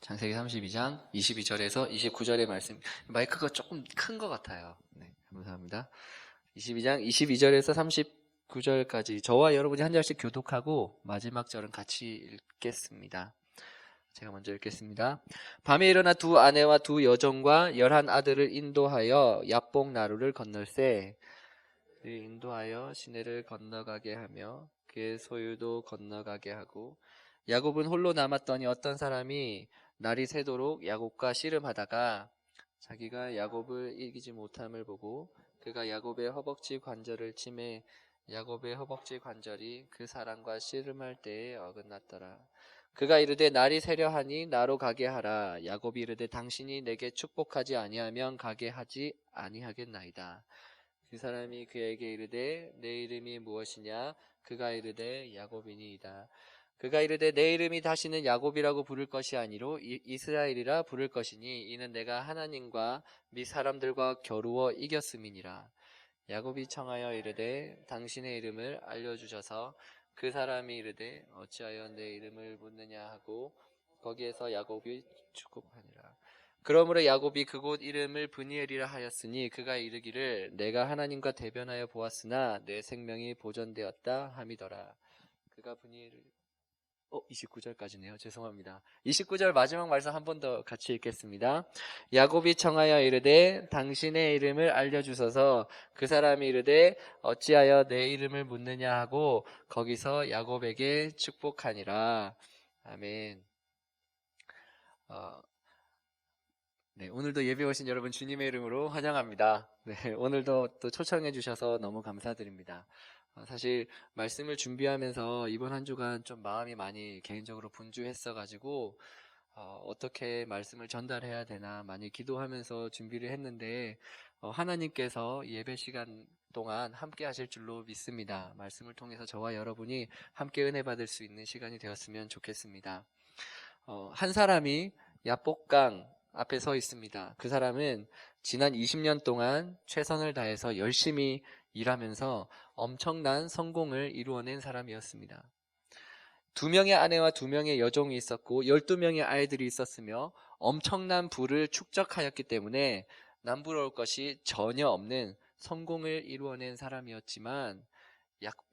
창세기 32장 22절에서 29절의 말씀. 마이크가 조금 큰 것 같아요. 네, 감사합니다. 22장 22절에서 39절까지 저와 여러분이 한 절씩 교독하고 마지막 절은 같이 읽겠습니다. 제가 먼저 읽겠습니다. 밤에 일어나 두 아내와 두 여종과 11 아들을 인도하여 야복 나루를 건널세. 인도하여 시내를 건너가게 하며 그의 소유도 건너가게 하고, 야곱은 홀로 남았더니 어떤 사람이 날이 새도록 야곱과 씨름하다가 자기가 야곱을 이기지 못함을 보고 그가 야곱의 허벅지 관절을 치매 야곱의 허벅지 관절이 그 사람과 씨름할 때에 어긋났더라. 그가 이르되 날이 새려 하니 나로 가게 하라. 야곱이 이르되 당신이 내게 축복하지 아니하면 가게 하지 아니하겠나이다. 그 사람이 그에게 이르되 내 이름이 무엇이냐? 그가 이르되 야곱이니이다. 그가 이르되 내 이름이 다시는 야곱이라고 부를 것이 아니로 이스라엘이라 부를 것이니 이는 내가 하나님과 및 사람들과 겨루어 이겼음이니라. 야곱이 청하여 이르되 당신의 이름을 알려주셔서 그 사람이 이르되 어찌하여 내 이름을 묻느냐 하고 거기에서 야곱이 축복하니라. 그러므로 야곱이 그곳 이름을 브니엘이라 하였으니 그가 이르기를 내가 하나님과 대변하여 보았으나 내 생명이 보존되었다 함이더라. 그가 브니엘을 29절까지네요. 죄송합니다. 29절 마지막 말씀 한 번 더 같이 읽겠습니다. 야곱이 청하여 이르되 당신의 이름을 알려주소서. 그 사람이 이르되 어찌하여 내 이름을 묻느냐 하고 거기서 야곱에게 축복하니라. 아멘. 네, 오늘도 예배 오신 여러분 주님의 이름으로 환영합니다. 네, 오늘도 또 초청해 주셔서 너무 감사드립니다. 사실 말씀을 준비하면서 이번 한 주간 좀 마음이 많이 개인적으로 분주했어가지고 어떻게 말씀을 전달해야 되나 많이 기도하면서 준비를 했는데 하나님께서 예배 시간 동안 함께 하실 줄로 믿습니다. 말씀을 통해서 저와 여러분이 함께 은혜 받을 수 있는 시간이 되었으면 좋겠습니다. 한 사람이 야복강 앞에 서 있습니다. 그 사람은 지난 20년 동안 최선을 다해서 열심히 일하면서 엄청난 성공을 이루어낸 사람이었습니다. 2명의 아내와 2명의 여종이 있었고 12명의 아이들이 있었으며 엄청난 부를 축적하였기 때문에 남부러울 것이 전혀 없는 성공을 이루어낸 사람이었지만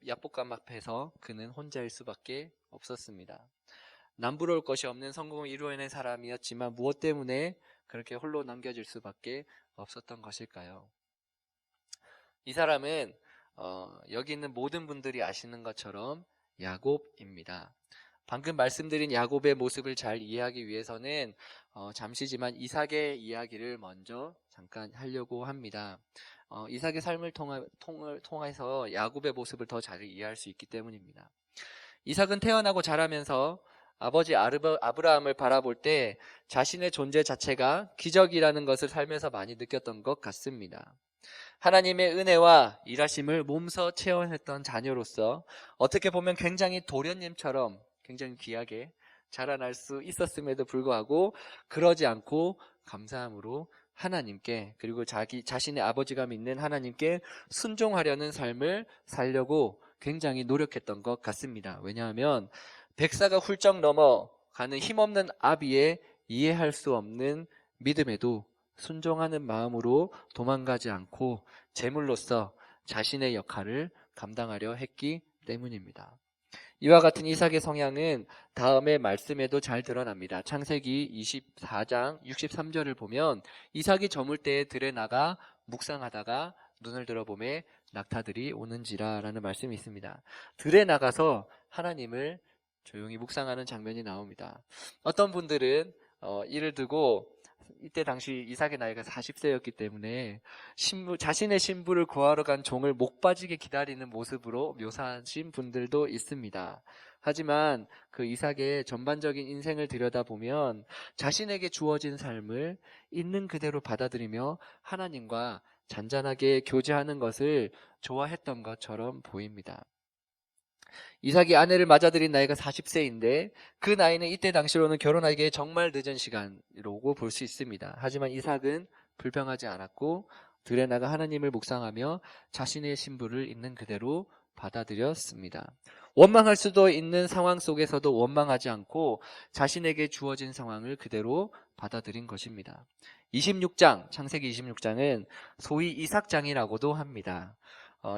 야복강 앞에서 그는 혼자일 수밖에 없었습니다. 남부러울 것이 없는 성공을 이루어낸 사람이었지만 무엇 때문에 그렇게 홀로 남겨질 수밖에 없었던 것일까요? 이 사람은 여기 있는 모든 분들이 아시는 것처럼 야곱입니다. 방금 말씀드린 야곱의 모습을 잘 이해하기 위해서는 잠시지만 이삭의 이야기를 먼저 잠깐 하려고 합니다. 이삭의 삶을 통해서 야곱의 모습을 더 잘 이해할 수 있기 때문입니다. 이삭은 태어나고 자라면서 아버지 아브라함을 바라볼 때 자신의 존재 자체가 기적이라는 것을 살면서 많이 느꼈던 것 같습니다. 하나님의 은혜와 일하심을 몸소 체험했던 자녀로서 어떻게 보면 굉장히 도련님처럼 굉장히 귀하게 자라날 수 있었음에도 불구하고 그러지 않고 감사함으로 하나님께 그리고 자신의 아버지가 믿는 하나님께 순종하려는 삶을 살려고 굉장히 노력했던 것 같습니다. 왜냐하면 백사가 훌쩍 넘어가는 힘없는 아비의 이해할 수 없는 믿음에도 순종하는 마음으로 도망가지 않고 제물로서 자신의 역할을 감당하려 했기 때문입니다. 이와 같은 이삭의 성향은 다음의 말씀에도 잘 드러납니다. 창세기 24장 63절을 보면 이삭이 저물 때에 들에 나가 묵상하다가 눈을 들어보매 낙타들이 오는지라 라는 말씀이 있습니다. 들에 나가서 하나님을 조용히 묵상하는 장면이 나옵니다. 어떤 분들은 이를 두고 이때 당시 이삭의 나이가 40세였기 때문에 자신의 신부를 구하러 간 종을 목 빠지게 기다리는 모습으로 묘사하신 분들도 있습니다. 하지만 그 이삭의 전반적인 인생을 들여다보면 자신에게 주어진 삶을 있는 그대로 받아들이며 하나님과 잔잔하게 교제하는 것을 좋아했던 것처럼 보입니다. 이삭이 아내를 맞아들인 나이가 40세인데 그 나이는 이때 당시로는 결혼하기에 정말 늦은 시간이라고 볼 수 있습니다. 하지만 이삭은 불평하지 않았고 들에 나가 하나님을 묵상하며 자신의 신부를 있는 그대로 받아들였습니다. 원망할 수도 있는 상황 속에서도 원망하지 않고 자신에게 주어진 상황을 그대로 받아들인 것입니다. 26장, 창세기 26장은 소위 이삭장이라고도 합니다.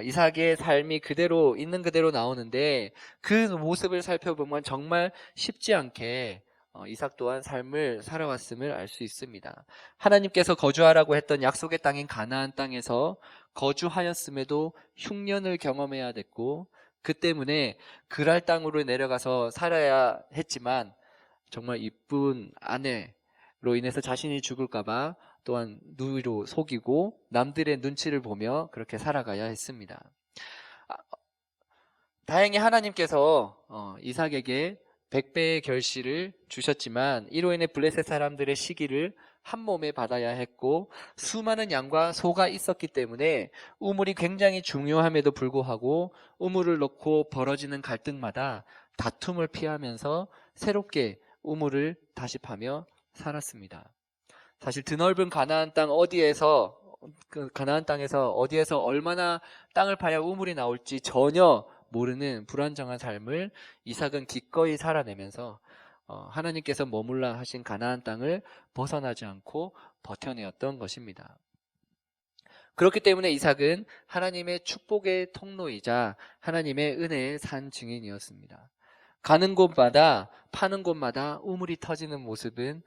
이삭의 삶이 그대로 있는 그대로 나오는데 그 모습을 살펴보면 정말 쉽지 않게 이삭 또한 삶을 살아왔음을 알 수 있습니다. 하나님께서 거주하라고 했던 약속의 땅인 가나안 땅에서 거주하였음에도 흉년을 경험해야 됐고 그 때문에 그랄 땅으로 내려가서 살아야 했지만 정말 이쁜 아내로 인해서 자신이 죽을까봐 또한 누이로 속이고 남들의 눈치를 보며 그렇게 살아가야 했습니다. 다행히 하나님께서 이삭에게 100배의 결실을 주셨지만 이로 인해 블레셋 사람들의 시기를 한 몸에 받아야 했고 수많은 양과 소가 있었기 때문에 우물이 굉장히 중요함에도 불구하고 우물을 놓고 벌어지는 갈등마다 다툼을 피하면서 새롭게 우물을 다시 파며 살았습니다. 사실 드넓은 가나안 땅 어디에서 가나안 땅에서 어디에서 얼마나 땅을 파야 우물이 나올지 전혀 모르는 불안정한 삶을 이삭은 기꺼이 살아내면서 하나님께서 머물라 하신 가나안 땅을 벗어나지 않고 버텨내었던 것입니다. 그렇기 때문에 이삭은 하나님의 축복의 통로이자 하나님의 은혜의 산 증인이었습니다. 가는 곳마다 파는 곳마다 우물이 터지는 모습은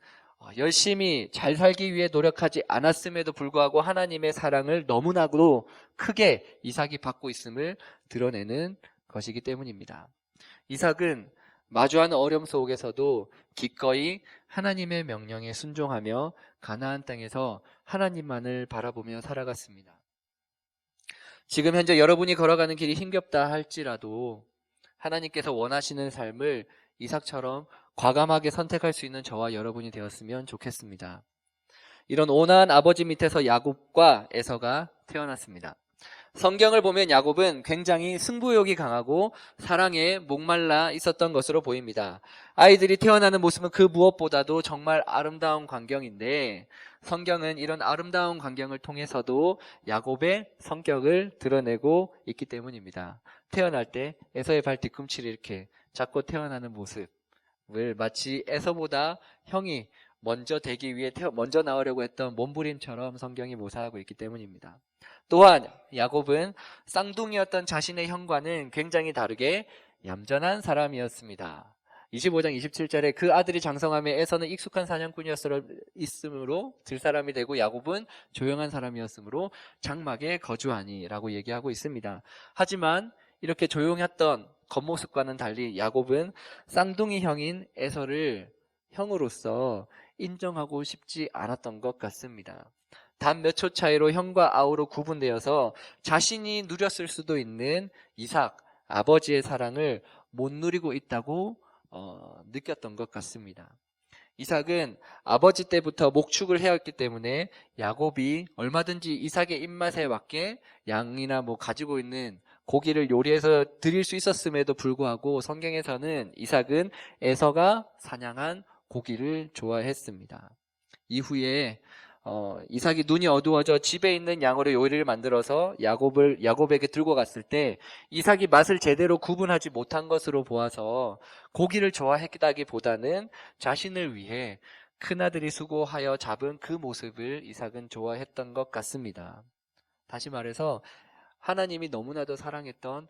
열심히 잘 살기 위해 노력하지 않았음에도 불구하고 하나님의 사랑을 너무나도 크게 이삭이 받고 있음을 드러내는 것이기 때문입니다. 이삭은 마주하는 어려움 속에서도 기꺼이 하나님의 명령에 순종하며 가나안 땅에서 하나님만을 바라보며 살아갔습니다. 지금 현재 여러분이 걸어가는 길이 힘겹다 할지라도 하나님께서 원하시는 삶을 이삭처럼 과감하게 선택할 수 있는 저와 여러분이 되었으면 좋겠습니다. 이런 온화한 아버지 밑에서 야곱과 에서가 태어났습니다. 성경을 보면 야곱은 굉장히 승부욕이 강하고 사랑에 목말라 있었던 것으로 보입니다. 아이들이 태어나는 모습은 그 무엇보다도 정말 아름다운 광경인데 성경은 이런 아름다운 광경을 통해서도 야곱의 성격을 드러내고 있기 때문입니다. 태어날 때 에서의 발 뒤꿈치를 이렇게 잡고 태어나는 모습을 마치 에서보다 형이 먼저 되기 위해 먼저 나오려고 했던 몸부림처럼 성경이 묘사하고 있기 때문입니다. 또한 야곱은 쌍둥이였던 자신의 형과는 굉장히 다르게 얌전한 사람이었습니다. 25장 27절에 그 아들이 장성함에 에서는 익숙한 사냥꾼이었으므로 들사람이 되고 야곱은 조용한 사람이었으므로 장막에 거주하니라고 얘기하고 있습니다. 하지만 이렇게 조용했던 겉모습과는 달리 야곱은 쌍둥이 형인 에서를 형으로서 인정하고 싶지 않았던 것 같습니다. 단 몇 초 차이로 형과 아우로 구분되어서 자신이 누렸을 수도 있는 이삭, 아버지의 사랑을 못 누리고 있다고 느꼈던 것 같습니다. 이삭은 아버지 때부터 목축을 해왔기 때문에 야곱이 얼마든지 이삭의 입맛에 맞게 양이나 가지고 있는 고기를 요리해서 드릴 수 있었음에도 불구하고 성경에서는 이삭은 에서가 사냥한 고기를 좋아했습니다. 이후에 이삭이 눈이 어두워져 집에 있는 양으로 요리를 만들어서 야곱에게 들고 갔을 때 이삭이 맛을 제대로 구분하지 못한 것으로 보아서 고기를 좋아했다기보다는 자신을 위해 큰아들이 수고하여 잡은 그 모습을 이삭은 좋아했던 것 같습니다. 다시 말해서 하나님이 너무나도 사랑했던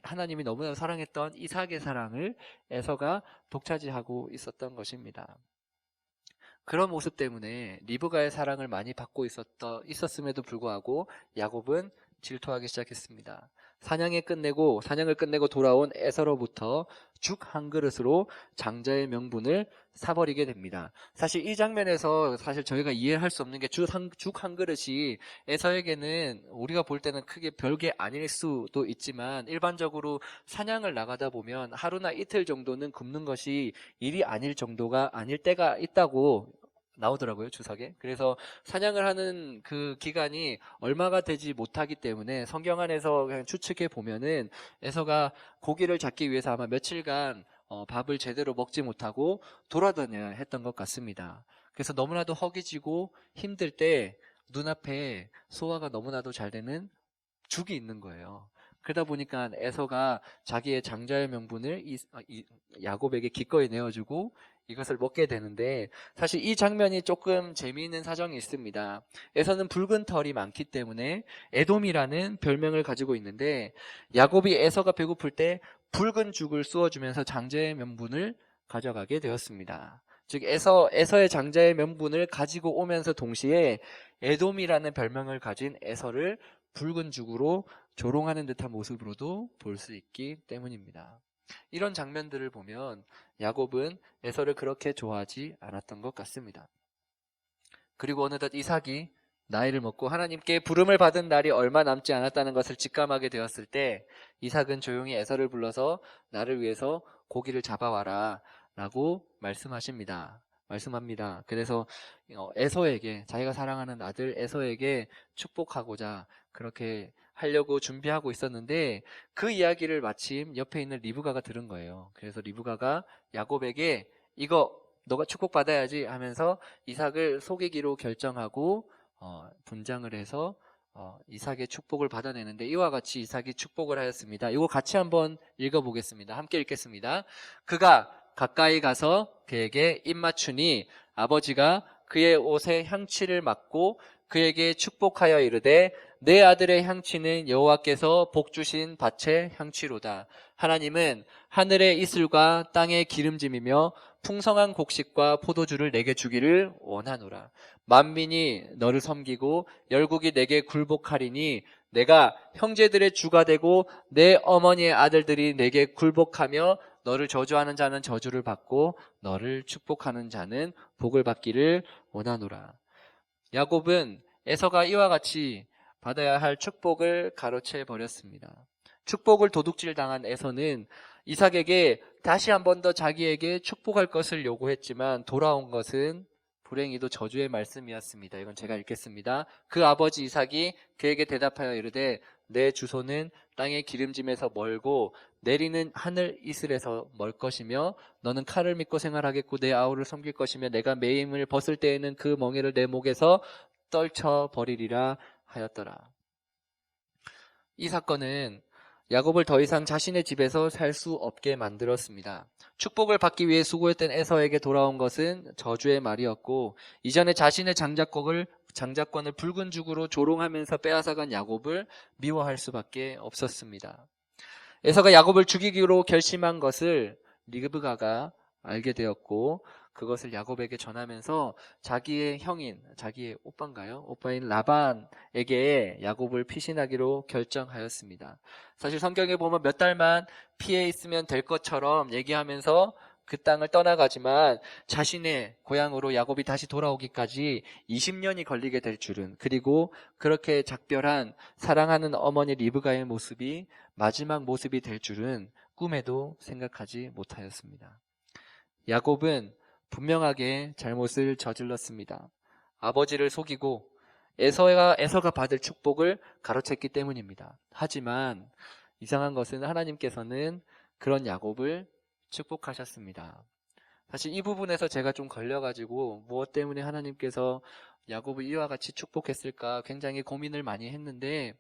하나님이 너무나도 사랑했던 이삭의 사랑을 에서가 독차지하고 있었던 것입니다. 그런 모습 때문에 리브가의 사랑을 많이 받고 있었음에도 불구하고 야곱은 질투하기 시작했습니다. 사냥을 끝내고 돌아온 에서로부터 죽 한 그릇으로 장자의 명분을 사버리게 됩니다. 사실 이 장면에서 저희가 이해할 수 없는 게 죽 한 그릇이 에서에게는 우리가 볼 때는 크게 별게 아닐 수도 있지만 일반적으로 사냥을 나가다 보면 하루나 이틀 정도는 굶는 것이 일이 아닐 때가 있다고 나오더라고요, 주석에. 그래서 사냥을 하는 그 기간이 얼마가 되지 못하기 때문에 성경 안에서 그냥 추측해 보면은 에서가 고기를 잡기 위해서 아마 며칠간 밥을 제대로 먹지 못하고 돌아다녀야 했던 것 같습니다. 그래서 너무나도 허기지고 힘들 때 눈앞에 소화가 너무나도 잘 되는 죽이 있는 거예요. 그러다 보니까 에서가 자기의 장자의 명분을 야곱에게 기꺼이 내어주고 이것을 먹게 되는데, 사실 이 장면이 조금 재미있는 사정이 있습니다. 에서는 붉은 털이 많기 때문에 에돔이라는 별명을 가지고 있는데, 야곱이 에서가 배고플 때 붉은 죽을 쏘아주면서 장자의 명분을 가져가게 되었습니다. 즉 에서의 장자의 명분을 가지고 오면서 동시에 에돔이라는 별명을 가진 에서를 붉은 죽으로 조롱하는 듯한 모습으로도 볼 수 있기 때문입니다. 이런 장면들을 보면 야곱은 에서를 그렇게 좋아하지 않았던 것 같습니다. 그리고 어느덧 이삭이 나이를 먹고 하나님께 부름을 받은 날이 얼마 남지 않았다는 것을 직감하게 되었을 때, 이삭은 조용히 에서를 불러서 나를 위해서 고기를 잡아와라 라고 말씀합니다. 그래서 에서에게, 자기가 사랑하는 아들 에서에게 축복하고자 그렇게 하려고 준비하고 있었는데, 그 이야기를 마침 옆에 있는 리브가가 들은 거예요. 그래서 리브가가 야곱에게 이거 너가 축복받아야지 하면서 이삭을 속이기로 결정하고 분장을 해서 이삭의 축복을 받아내는데, 이와 같이 이삭이 축복을 하였습니다. 이거 같이 한번 읽어보겠습니다. 함께 읽겠습니다. 그가 가까이 가서 그에게 입맞추니 아버지가 그의 옷에 향취를 맡고 그에게 축복하여 이르되, 내 아들의 향취는 여호와께서 복 주신 밭의 향취로다. 하나님은 하늘의 이슬과 땅의 기름짐이며 풍성한 곡식과 포도주를 내게 주기를 원하노라. 만민이 너를 섬기고 열국이 내게 굴복하리니 내가 형제들의 주가 되고 내 어머니의 아들들이 내게 굴복하며 너를 저주하는 자는 저주를 받고 너를 축복하는 자는 복을 받기를 원하노라. 야곱은 에서가 이와 같이 받아야 할 축복을 가로채 버렸습니다. 축복을 도둑질 당한 에서는 이삭에게 다시 한 번 더 자기에게 축복할 것을 요구했지만 돌아온 것은 불행히도 저주의 말씀이었습니다. 이건 제가 읽겠습니다. 그 아버지 이삭이 그에게 대답하여 이르되, 내 주소는 땅의 기름짐에서 멀고 내리는 하늘 이슬에서 멀 것이며 너는 칼을 믿고 생활하겠고 내 아우를 섬길 것이며 내가 매임을 벗을 때에는 그 멍에를 내 목에서 떨쳐 버리리라 하였더라. 이 사건은 야곱을 더 이상 자신의 집에서 살 수 없게 만들었습니다. 축복을 받기 위해 수고했던 에서에게 돌아온 것은 저주의 말이었고, 이전에 자신의 장자권을 붉은 죽으로 조롱하면서 빼앗아간 야곱을 미워할 수밖에 없었습니다. 에서가 야곱을 죽이기로 결심한 것을 리브가가 알게 되었고, 그것을 야곱에게 전하면서 자기의 형인, 자기의 오빠인 라반에게 야곱을 피신하기로 결정하였습니다. 사실 성경에 보면 몇 달만 피해 있으면 될 것처럼 얘기하면서 그 땅을 떠나가지만 자신의 고향으로 야곱이 다시 돌아오기까지 20년이 걸리게 될 줄은, 그리고 그렇게 작별한 사랑하는 어머니 리브가의 모습이 마지막 모습이 될 줄은 꿈에도 생각하지 못하였습니다. 야곱은 분명하게 잘못을 저질렀습니다. 아버지를 속이고 에서가 받을 축복을 가로챘기 때문입니다. 하지만 이상한 것은 하나님께서는 그런 야곱을 축복하셨습니다. 사실 이 부분에서 제가 좀 걸려가지고 무엇 때문에 하나님께서 야곱을 이와 같이 축복했을까 굉장히 고민을 많이 했는데,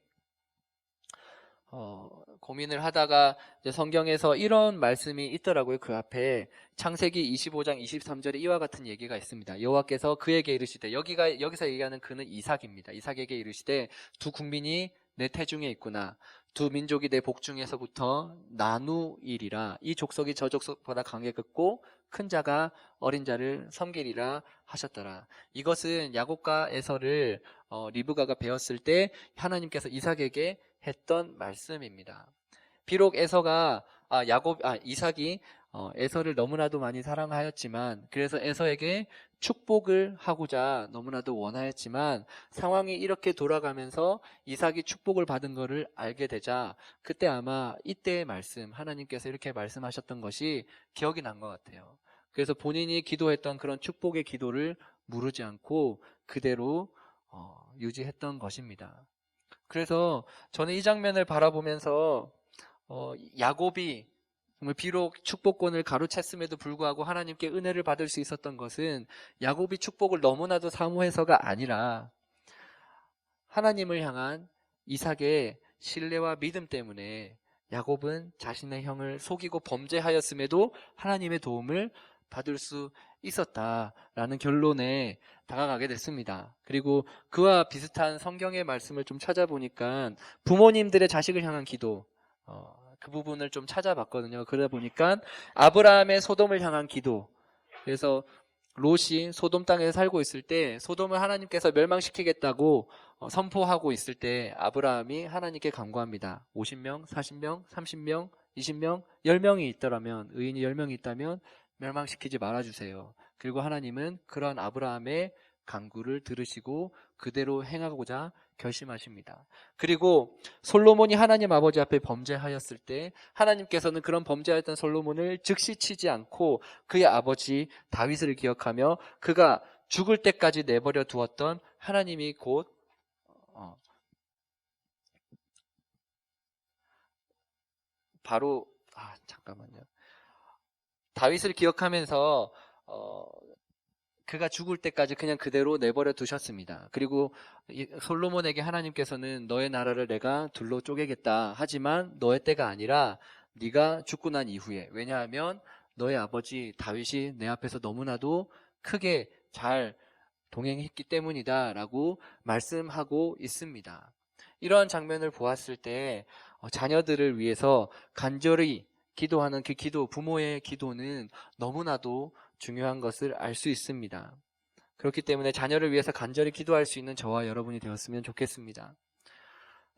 고민을 하다가 이제 성경에서 이런 말씀이 있더라고요. 그 앞에 창세기 25장 23절에 이와 같은 얘기가 있습니다. 여호와께서 그에게 이르시되, 여기서 얘기하는 그는 이삭입니다. 이삭에게 이르시되, 두 국민이 내 태중에 있구나. 두 민족이 내 복중에서부터 나누이리라. 이 족속이 저 족속보다 강해졌고 큰 자가 어린 자를 섬기리라 하셨더라. 이것은 야곱과 에서를 리브가가 배웠을 때 하나님께서 이삭에게 했던 말씀입니다. 비록 이삭이 에서를 너무나도 많이 사랑하였지만, 그래서 에서에게 축복을 하고자 너무나도 원하였지만, 상황이 이렇게 돌아가면서 이삭이 축복을 받은 것을 알게 되자 그때 아마 이때의 말씀, 하나님께서 이렇게 말씀하셨던 것이 기억이 난 것 같아요. 그래서 본인이 기도했던 그런 축복의 기도를 무르지 않고 그대로 유지했던 것입니다. 그래서 저는 이 장면을 바라보면서 야곱이 정말 비록 축복권을 가로챘음에도 불구하고 하나님께 은혜를 받을 수 있었던 것은 야곱이 축복을 너무나도 사모해서가 아니라 하나님을 향한 이삭의 신뢰와 믿음 때문에 야곱은 자신의 형을 속이고 범죄하였음에도 하나님의 도움을 받을 수 있었다라는 결론에 다가가게 됐습니다. 그리고 그와 비슷한 성경의 말씀을 좀 찾아보니까 부모님들의 자식을 향한 기도, 그 부분을 좀 찾아봤거든요. 그러다 보니까 아브라함의 소돔을 향한 기도, 그래서 롯이 소돔 땅에 살고 있을 때 소돔을 하나님께서 멸망시키겠다고 선포하고 있을 때 아브라함이 하나님께 간구합니다. 50명, 40명, 30명, 20명, 10명이 있더라면, 의인이 10명이 있다면 멸망시키지 말아주세요. 그리고 하나님은 그런 아브라함의 간구를 들으시고 그대로 행하고자 결심하십니다. 그리고 솔로몬이 하나님 아버지 앞에 범죄하였을 때 하나님께서는 그런 범죄하였던 솔로몬을 즉시 치지 않고 그의 아버지 다윗을 기억하며 그가 죽을 때까지 내버려 두었던 하나님이 곧 바로 잠깐만요. 다윗을 기억하면서 그가 죽을 때까지 그냥 그대로 내버려 두셨습니다. 그리고 솔로몬에게 하나님께서는 너의 나라를 내가 둘로 쪼개겠다. 하지만 너의 때가 아니라 네가 죽고 난 이후에, 왜냐하면 너의 아버지 다윗이 내 앞에서 너무나도 크게 잘 동행했기 때문이다 라고 말씀하고 있습니다. 이러한 장면을 보았을 때 자녀들을 위해서 간절히 기도하는 그 기도, 부모의 기도는 너무나도 중요한 것을 알 수 있습니다. 그렇기 때문에 자녀를 위해서 간절히 기도할 수 있는 저와 여러분이 되었으면 좋겠습니다.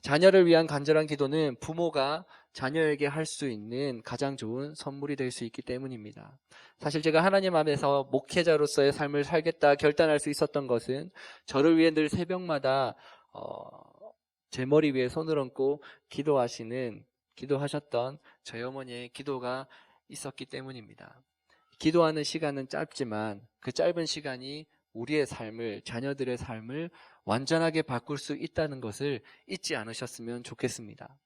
자녀를 위한 간절한 기도는 부모가 자녀에게 할 수 있는 가장 좋은 선물이 될 수 있기 때문입니다. 사실 제가 하나님 앞에서 목회자로서의 삶을 살겠다 결단할 수 있었던 것은 저를 위해 늘 새벽마다 제 머리 위에 손을 얹고 기도하셨던 저희 어머니의 기도가 있었기 때문입니다. 기도하는 시간은 짧지만 그 짧은 시간이 우리의 삶을, 자녀들의 삶을 완전하게 바꿀 수 있다는 것을 잊지 않으셨으면 좋겠습니다.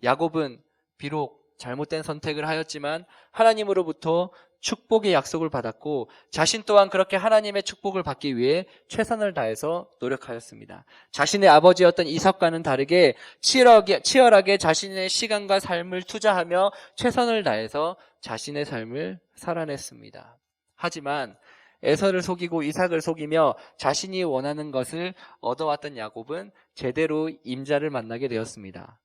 야곱은 비록 잘못된 선택을 하였지만 하나님으로부터 축복의 약속을 받았고 자신 또한 그렇게 하나님의 축복을 받기 위해 최선을 다해서 노력하였습니다. 자신의 아버지였던 이삭과는 다르게 치열하게 자신의 시간과 삶을 투자하며 최선을 다해서 자신의 삶을 살아냈습니다. 하지만 에서를 속이고 이삭을 속이며 자신이 원하는 것을 얻어왔던 야곱은 제대로 임자를 만나게 되었습니다.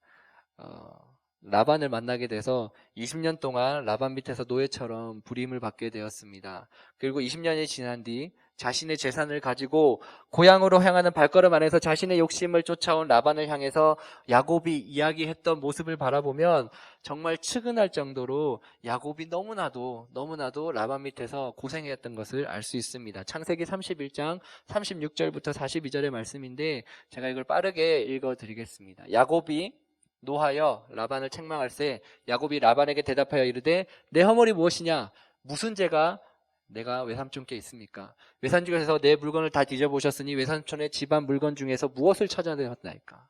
라반을 만나게 돼서 20년 동안 라반 밑에서 노예처럼 부림을 받게 되었습니다. 그리고 20년이 지난 뒤 자신의 재산을 가지고 고향으로 향하는 발걸음 안에서 자신의 욕심을 쫓아온 라반을 향해서 야곱이 이야기했던 모습을 바라보면 정말 측은할 정도로 야곱이 너무나도 라반 밑에서 고생했던 것을 알 수 있습니다. 창세기 31장 36절부터 42절의 말씀인데 제가 이걸 빠르게 읽어드리겠습니다. 야곱이 노하여 라반을 책망할세 야곱이 라반에게 대답하여 이르되 내 허물이 무엇이냐? 무슨 죄가 내가 외삼촌께 있습니까? 외삼촌께서 내 물건을 다 뒤져보셨으니 외삼촌의 집안 물건 중에서 무엇을 찾아내었나이까?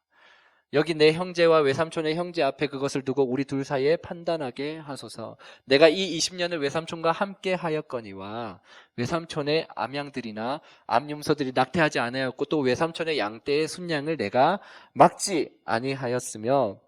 여기 내 형제와 외삼촌의 형제 앞에 그것을 두고 우리 둘 사이에 판단하게 하소서. 내가 이 20년을 외삼촌과 함께 하였거니와 외삼촌의 암양들이나 암염소들이 낙태하지 아니하였고 또 외삼촌의 양떼의 순양을 내가 막지 아니하였으며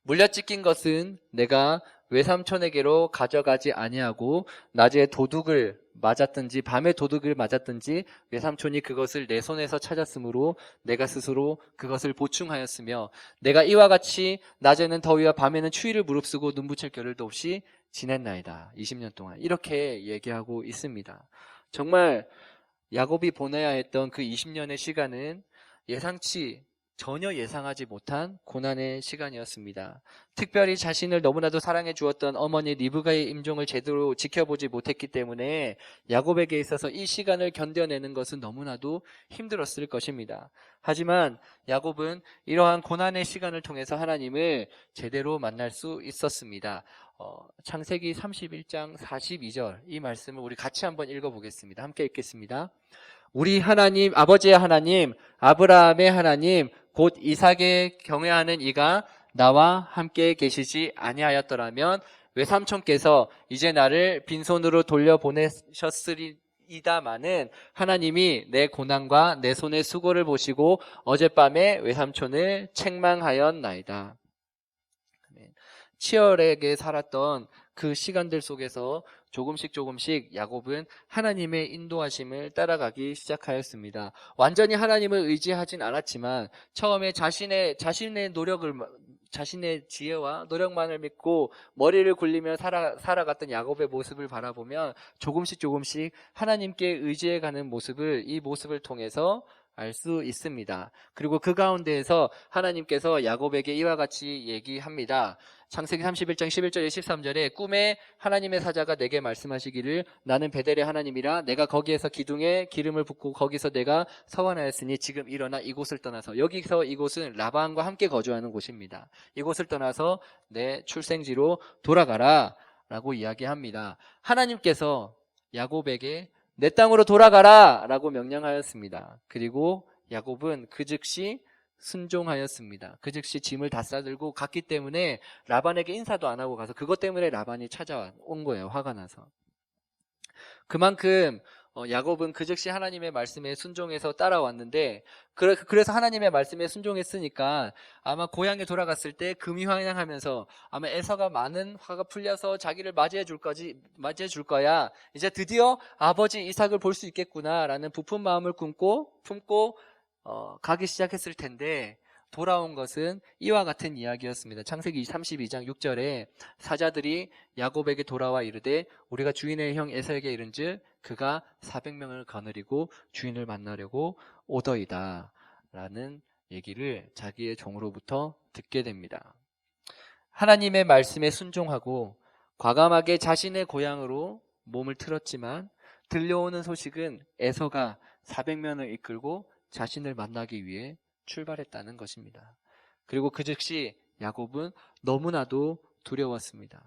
물려 찢긴 것은 내가 외삼촌에게로 가져가지 아니하고 낮에 도둑을 맞았든지 밤에 도둑을 맞았든지 외삼촌이 그것을 내 손에서 찾았으므로 내가 스스로 그것을 보충하였으며 내가 이와 같이 낮에는 더위와 밤에는 추위를 무릅쓰고 눈 붙일 겨를도 없이 지냈나이다. 20년 동안 이렇게 얘기하고 있습니다. 정말 야곱이 보내야 했던 그 20년의 시간은 전혀 예상하지 못한 고난의 시간이었습니다. 특별히 자신을 너무나도 사랑해 주었던 어머니 리브가의 임종을 제대로 지켜보지 못했기 때문에 야곱에게 있어서 이 시간을 견뎌내는 것은 너무나도 힘들었을 것입니다. 하지만 야곱은 이러한 고난의 시간을 통해서 하나님을 제대로 만날 수 있었습니다. 창세기 31장 42절 이 말씀을 우리 같이 한번 읽어보겠습니다. 함께 읽겠습니다. 우리 하나님, 아버지의 하나님, 아브라함의 하나님, 곧 이삭에 경외하는 이가 나와 함께 계시지 아니하였더라면 외삼촌께서 이제 나를 빈손으로 돌려보내셨으리이다 이다마는 하나님이 내 고난과 내 손의 수고를 보시고 어젯밤에 외삼촌을 책망하였나이다. 치열하게 살았던 그 시간들 속에서 조금씩 야곱은 하나님의 인도하심을 따라가기 시작하였습니다. 완전히 하나님을 의지하진 않았지만 처음에 자신의 지혜와 노력만을 믿고 머리를 굴리며 살아갔던 야곱의 모습을 바라보면 조금씩 하나님께 의지해가는 모습을 이 모습을 통해서 알 수 있습니다. 그리고 그 가운데에서 하나님께서 야곱에게 이와 같이 얘기합니다. 창세기 31장 11절 13절에 꿈에 하나님의 사자가 내게 말씀하시기를 나는 베델의 하나님이라 내가 거기에서 기둥에 기름을 붓고 거기서 내가 서원하였으니 지금 일어나 이곳을 떠나서 여기서 이곳은 라반과 함께 거주하는 곳입니다. 이곳을 떠나서 내 출생지로 돌아가라 라고 이야기합니다. 하나님께서 야곱에게 내 땅으로 돌아가라 라고 명령하였습니다. 그리고 야곱은 그 즉시 순종하였습니다. 그 즉시 짐을 다 싸들고 갔기 때문에 라반에게 인사도 안 하고 가서 그것 때문에 라반이 찾아온 거예요. 화가 나서. 그만큼 야곱은 그 즉시 하나님의 말씀에 순종해서 따라왔는데 그래서 하나님의 말씀에 순종했으니까 아마 고향에 돌아갔을 때 금이환영하면서 아마 에서가 많은 화가 풀려서 자기를 맞이해 줄 거야. 이제 드디어 아버지 이삭을 볼 수 있겠구나라는 부푼 마음을 품고 가기 시작했을 텐데 돌아온 것은 이와 같은 이야기였습니다. 창세기 32장 6절에 사자들이 야곱에게 돌아와 이르되 우리가 주인의 형 에서에게 이른즉 그가 400명을 거느리고 주인을 만나려고 오더이다 라는 얘기를 자기의 종으로부터 듣게 됩니다. 하나님의 말씀에 순종하고 과감하게 자신의 고향으로 몸을 틀었지만 들려오는 소식은 에서가 400명을 이끌고 자신을 만나기 위해 출발했다는 것입니다. 그리고 그 즉시 야곱은 너무나도 두려웠습니다.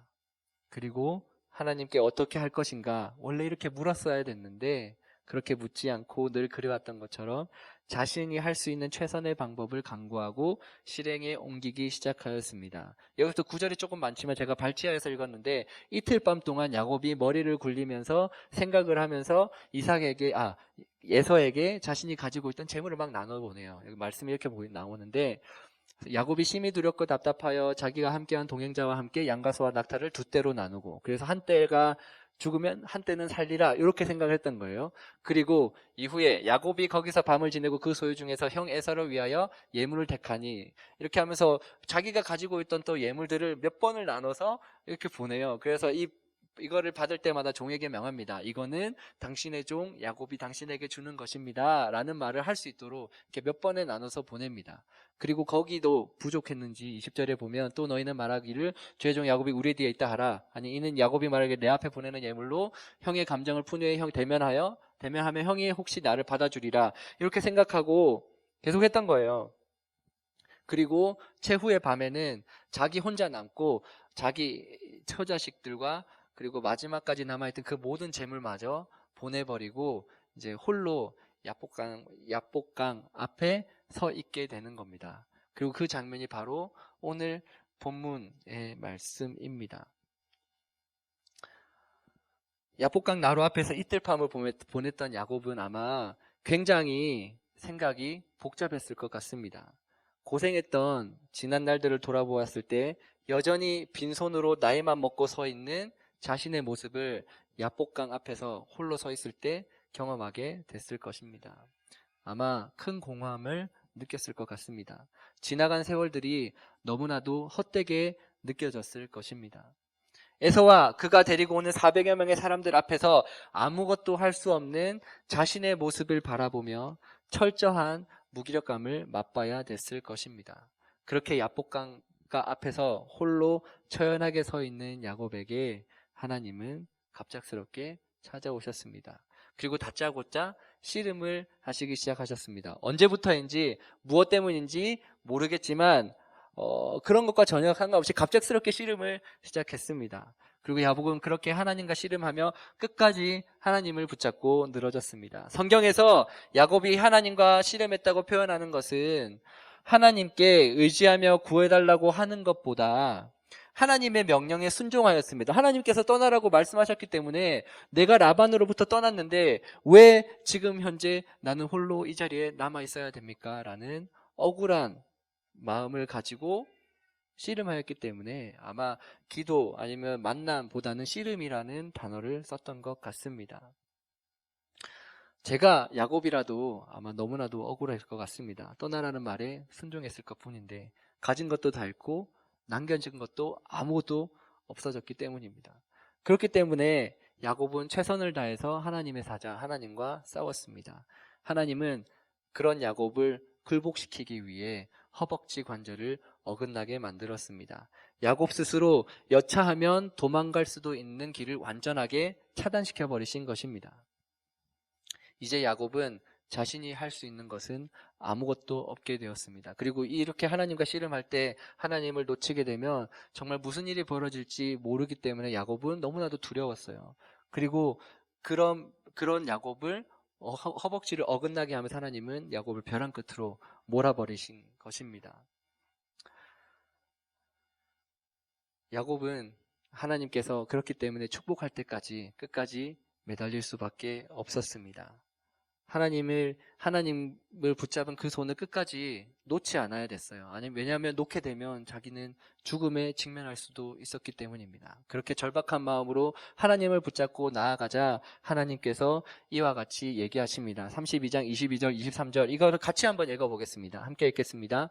그리고 하나님께 어떻게 할 것인가 원래 이렇게 물었어야 됐는데 그렇게 묻지 않고 늘 그래왔던 것처럼 자신이 할 수 있는 최선의 방법을 강구하고 실행에 옮기기 시작하였습니다. 여기서 구절이 조금 많지만 제가 발치하여서 읽었는데 이틀 밤 동안 야곱이 머리를 굴리면서 생각을 하면서 에서에게 자신이 가지고 있던 재물을 막 나눠보네요. 여기 말씀이 이렇게 나오는데 야곱이 심히 두렵고 답답하여 자기가 함께한 동행자와 함께 양과 소와 낙타를 두 떼로 나누고 그래서 한 떼가 죽으면 한 떼는 살리라 이렇게 생각을 했던 거예요. 그리고 이후에 야곱이 거기서 밤을 지내고 그 소유 중에서 형 에서를 위하여 예물을 택하니 이렇게 하면서 자기가 가지고 있던 또 예물들을 몇 번을 나눠서 이렇게 보내요. 그래서 이거를 받을 때마다 종에게 명합니다. 이거는 당신의 종 야곱이 당신에게 주는 것입니다 라는 말을 할 수 있도록 이렇게 몇 번에 나눠서 보냅니다. 그리고 거기도 부족했는지 20절에 보면 또 너희는 말하기를 주의 종 야곱이 우리 뒤에 있다 하라. 아니 이는 야곱이 말하기를 내 앞에 보내는 예물로 형의 감정을 푼 후에 형 대면하며 형이 혹시 나를 받아주리라 이렇게 생각하고 계속했던 거예요. 그리고 최후의 밤에는 자기 혼자 남고 자기 처자식들과 그리고 마지막까지 남아있던 그 모든 재물마저 보내버리고 이제 홀로 야복강 앞에 서 있게 되는 겁니다. 그리고 그 장면이 바로 오늘 본문의 말씀입니다. 야복강 나루 앞에서 이틀 밤을 보냈던 야곱은 아마 굉장히 생각이 복잡했을 것 같습니다. 고생했던 지난 날들을 돌아보았을 때 여전히 빈손으로 나이만 먹고 서 있는 자신의 모습을 야복강 앞에서 홀로 서 있을 때 경험하게 됐을 것입니다. 아마 큰 공허함을 느꼈을 것 같습니다. 지나간 세월들이 너무나도 헛되게 느껴졌을 것입니다. 에서와 그가 데리고 오는 400여 명의 사람들 앞에서 아무것도 할 수 없는 자신의 모습을 바라보며 철저한 무기력감을 맛봐야 됐을 것입니다. 그렇게 야복강가 앞에서 홀로 처연하게 서 있는 야곱에게 하나님은 갑작스럽게 찾아오셨습니다. 그리고 다짜고짜 씨름을 하시기 시작하셨습니다. 언제부터인지 무엇 때문인지 모르겠지만 그런 것과 전혀 상관없이 갑작스럽게 씨름을 시작했습니다. 그리고 야곱은 그렇게 하나님과 씨름하며 끝까지 하나님을 붙잡고 늘어졌습니다. 성경에서 야곱이 하나님과 씨름했다고 표현하는 것은 하나님께 의지하며 구해달라고 하는 것보다 하나님의 명령에 순종하였습니다. 하나님께서 떠나라고 말씀하셨기 때문에 내가 라반으로부터 떠났는데 왜 지금 현재 나는 홀로 이 자리에 남아 있어야 됩니까? 라는 억울한 마음을 가지고 씨름하였기 때문에 아마 기도 아니면 만남보다는 씨름이라는 단어를 썼던 것 같습니다. 제가 야곱이라도 아마 너무나도 억울했을 것 같습니다. 떠나라는 말에 순종했을 것 뿐인데 가진 것도 다 잃고 남겨진 것도 아무것도 없어졌기 때문입니다. 그렇기 때문에 야곱은 최선을 다해서 하나님의 사자 하나님과 싸웠습니다. 하나님은 그런 야곱을 굴복시키기 위해 허벅지 관절을 어긋나게 만들었습니다. 야곱 스스로 여차하면 도망갈 수도 있는 길을 완전하게 차단시켜 버리신 것입니다. 이제 야곱은 자신이 할 수 있는 것은 아무것도 없게 되었습니다. 그리고 이렇게 하나님과 씨름할 때 하나님을 놓치게 되면 정말 무슨 일이 벌어질지 모르기 때문에 야곱은 너무나도 두려웠어요. 그리고 그런 야곱을 허벅지를 어긋나게 하면서 하나님은 야곱을 벼랑 끝으로 몰아버리신 것입니다. 야곱은 하나님께서 그렇기 때문에 축복할 때까지 끝까지 매달릴 수밖에 없었습니다. 하나님을 붙잡은 그 손을 끝까지 놓지 않아야 됐어요. 왜냐하면 놓게 되면 자기는 죽음에 직면할 수도 있었기 때문입니다. 그렇게 절박한 마음으로 하나님을 붙잡고 나아가자 하나님께서 이와 같이 얘기하십니다. 32장 22절 23절 이거를 같이 한번 읽어보겠습니다. 함께 읽겠습니다.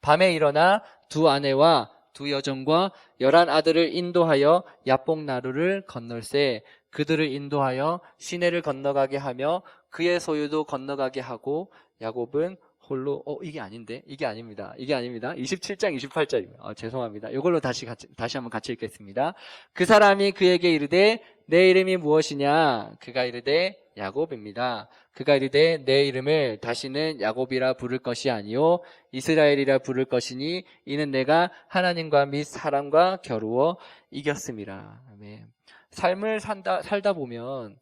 밤에 일어나 두 아내와 두 여종과 11 아들을 인도하여 야복 나루를 건널세 그들을 인도하여 시내를 건너가게 하며 그의 소유도 건너가게 하고 야곱은 홀로 이게 아닙니다. 27장 28절입니다. 죄송합니다. 이걸로 다시 한번 같이 읽겠습니다. 그 사람이 그에게 이르되 내 이름이 무엇이냐? 그가 이르되 야곱입니다. 그가 이르되 내 이름을 다시는 야곱이라 부를 것이 아니요 이스라엘이라 부를 것이니 이는 내가 하나님과 및 사람과 겨루어 이겼음이라. 아멘. 삶을 살다 보면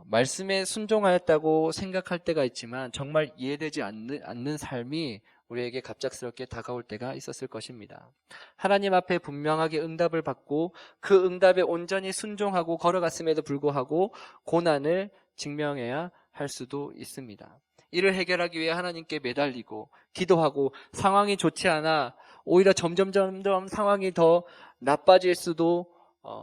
말씀에 순종하였다고 생각할 때가 있지만 정말 이해되지 않는 삶이 우리에게 갑작스럽게 다가올 때가 있었을 것입니다. 하나님 앞에 분명하게 응답을 받고 그 응답에 온전히 순종하고 걸어갔음에도 불구하고 고난을 직면해야 할 수도 있습니다. 이를 해결하기 위해 하나님께 매달리고 기도하고 상황이 좋지 않아 오히려 점점 상황이 더 나빠질 수도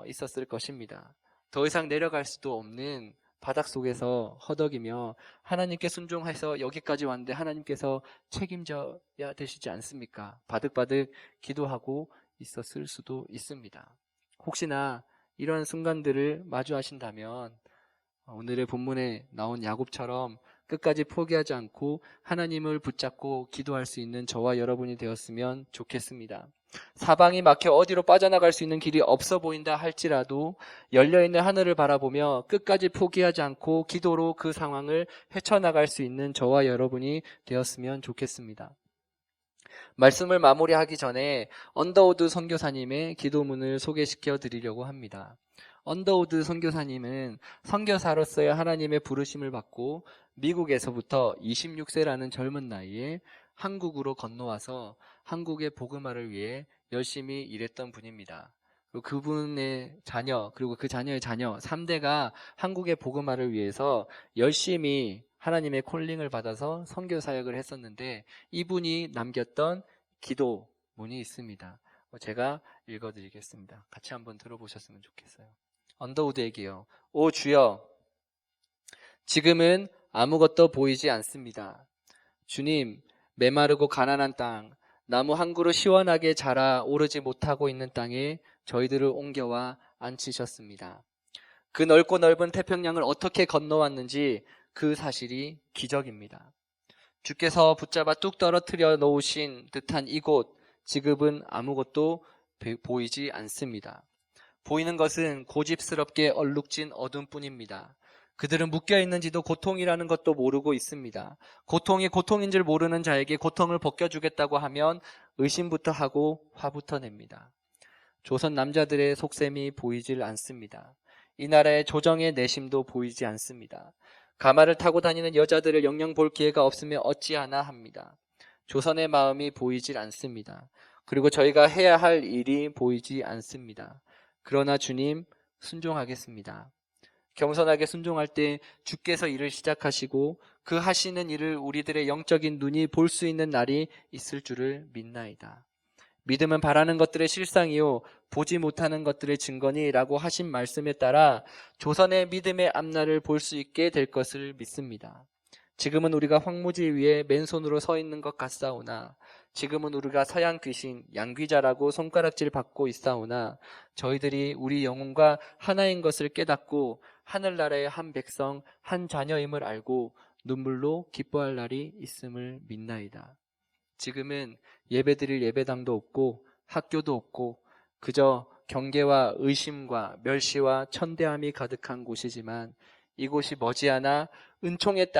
있었을 것입니다. 더 이상 내려갈 수도 없는 바닥 속에서 허덕이며 하나님께 순종해서 여기까지 왔는데 하나님께서 책임져야 되시지 않습니까? 바득바득 기도하고 있었을 수도 있습니다. 혹시나 이런 순간들을 마주하신다면 오늘의 본문에 나온 야곱처럼 끝까지 포기하지 않고 하나님을 붙잡고 기도할 수 있는 저와 여러분이 되었으면 좋겠습니다. 사방이 막혀 어디로 빠져나갈 수 있는 길이 없어 보인다 할지라도 열려있는 하늘을 바라보며 끝까지 포기하지 않고 기도로 그 상황을 헤쳐나갈 수 있는 저와 여러분이 되었으면 좋겠습니다. 말씀을 마무리하기 전에 언더우드 선교사님의 기도문을 소개시켜 드리려고 합니다. 언더우드 선교사님은 선교사로서의 하나님의 부르심을 받고 미국에서부터 26세라는 젊은 나이에 한국으로 건너와서 한국의 복음화를 위해 열심히 일했던 분입니다. 그분의 자녀 그리고 그 자녀의 자녀 3대가 한국의 복음화를 위해서 열심히 하나님의 콜링을 받아서 선교 사역을 했었는데 이분이 남겼던 기도문이 있습니다. 제가 읽어드리겠습니다. 같이 한번 들어보셨으면 좋겠어요. 언더우드에게요. 오 주여, 지금은 아무것도 보이지 않습니다. 주님, 메마르고 가난한 땅, 나무 한 그루 시원하게 자라 오르지 못하고 있는 땅에 저희들을 옮겨와 앉히셨습니다. 그 넓고 넓은 태평양을 어떻게 건너왔는지 그 사실이 기적입니다. 주께서 붙잡아 뚝 떨어뜨려 놓으신 듯한 이곳, 지금은 아무것도 보이지 않습니다. 보이는 것은 고집스럽게 얼룩진 어둠뿐입니다. 그들은 묶여있는지도 고통이라는 것도 모르고 있습니다. 고통이 고통인 줄 모르는 자에게 고통을 벗겨주겠다고 하면 의심부터 하고 화부터 냅니다. 조선 남자들의 속셈이 보이질 않습니다. 이 나라의 조정의 내심도 보이지 않습니다. 가마를 타고 다니는 여자들을 영영 볼 기회가 없으며 어찌하나 합니다. 조선의 마음이 보이질 않습니다. 그리고 저희가 해야 할 일이 보이지 않습니다. 그러나 주님, 순종하겠습니다. 겸손하게 순종할 때 주께서 일을 시작하시고 그 하시는 일을 우리들의 영적인 눈이 볼 수 있는 날이 있을 줄을 믿나이다. 믿음은 바라는 것들의 실상이요 보지 못하는 것들의 증거니라고 하신 말씀에 따라 조선의 믿음의 앞날을 볼 수 있게 될 것을 믿습니다. 지금은 우리가 황무지 위에 맨손으로 서 있는 것 같사오나 지금은 우리가 서양 귀신 양귀자라고 손가락질 받고 있사오나 저희들이 우리 영혼과 하나인 것을 깨닫고 하늘나라의 한 백성 한 자녀임을 알고 눈물로 기뻐할 날이 있음을 믿나이다. 지금은 예배드릴 예배당도 없고 학교도 없고 그저 경계와 의심과 멸시와 천대함이 가득한 곳이지만 이곳이 머지않아 은총의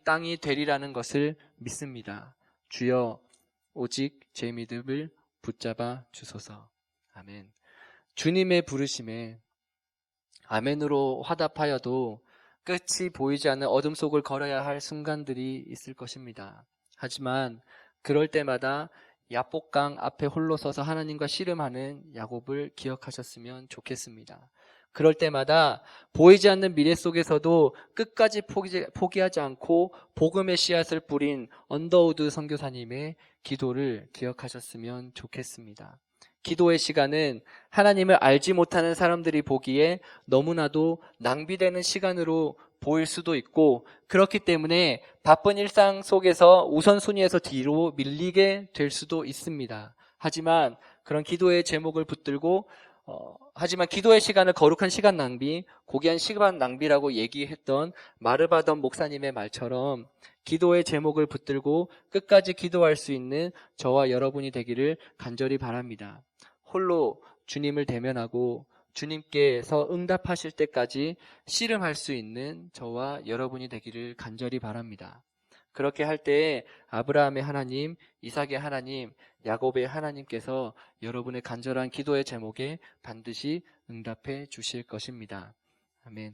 땅이 되리라는 것을 믿습니다. 주여 오직 제 믿음을 붙잡아 주소서. 아멘. 주님의 부르심에 아멘으로 화답하여도 끝이 보이지 않는 어둠 속을 걸어야 할 순간들이 있을 것입니다. 하지만 그럴 때마다 야복강 앞에 홀로 서서 하나님과 씨름하는 야곱을 기억하셨으면 좋겠습니다. 그럴 때마다 보이지 않는 미래 속에서도 끝까지 포기하지 않고 복음의 씨앗을 뿌린 언더우드 선교사님의 기도를 기억하셨으면 좋겠습니다. 기도의 시간은 하나님을 알지 못하는 사람들이 보기에 너무나도 낭비되는 시간으로 보일 수도 있고 그렇기 때문에 바쁜 일상 속에서 우선순위에서 뒤로 밀리게 될 수도 있습니다. 하지만 그런 기도의 제목을 붙들고 하지만 기도의 시간을 거룩한 시간 낭비, 고귀한 시간 낭비라고 얘기했던 마르바던 목사님의 말처럼 기도의 제목을 붙들고 끝까지 기도할 수 있는 저와 여러분이 되기를 간절히 바랍니다. 홀로 주님을 대면하고 주님께서 응답하실 때까지 씨름할 수 있는 저와 여러분이 되기를 간절히 바랍니다. 그렇게 할 때에 아브라함의 하나님, 이삭의 하나님, 야곱의 하나님께서 여러분의 간절한 기도의 제목에 반드시 응답해 주실 것입니다. 아멘.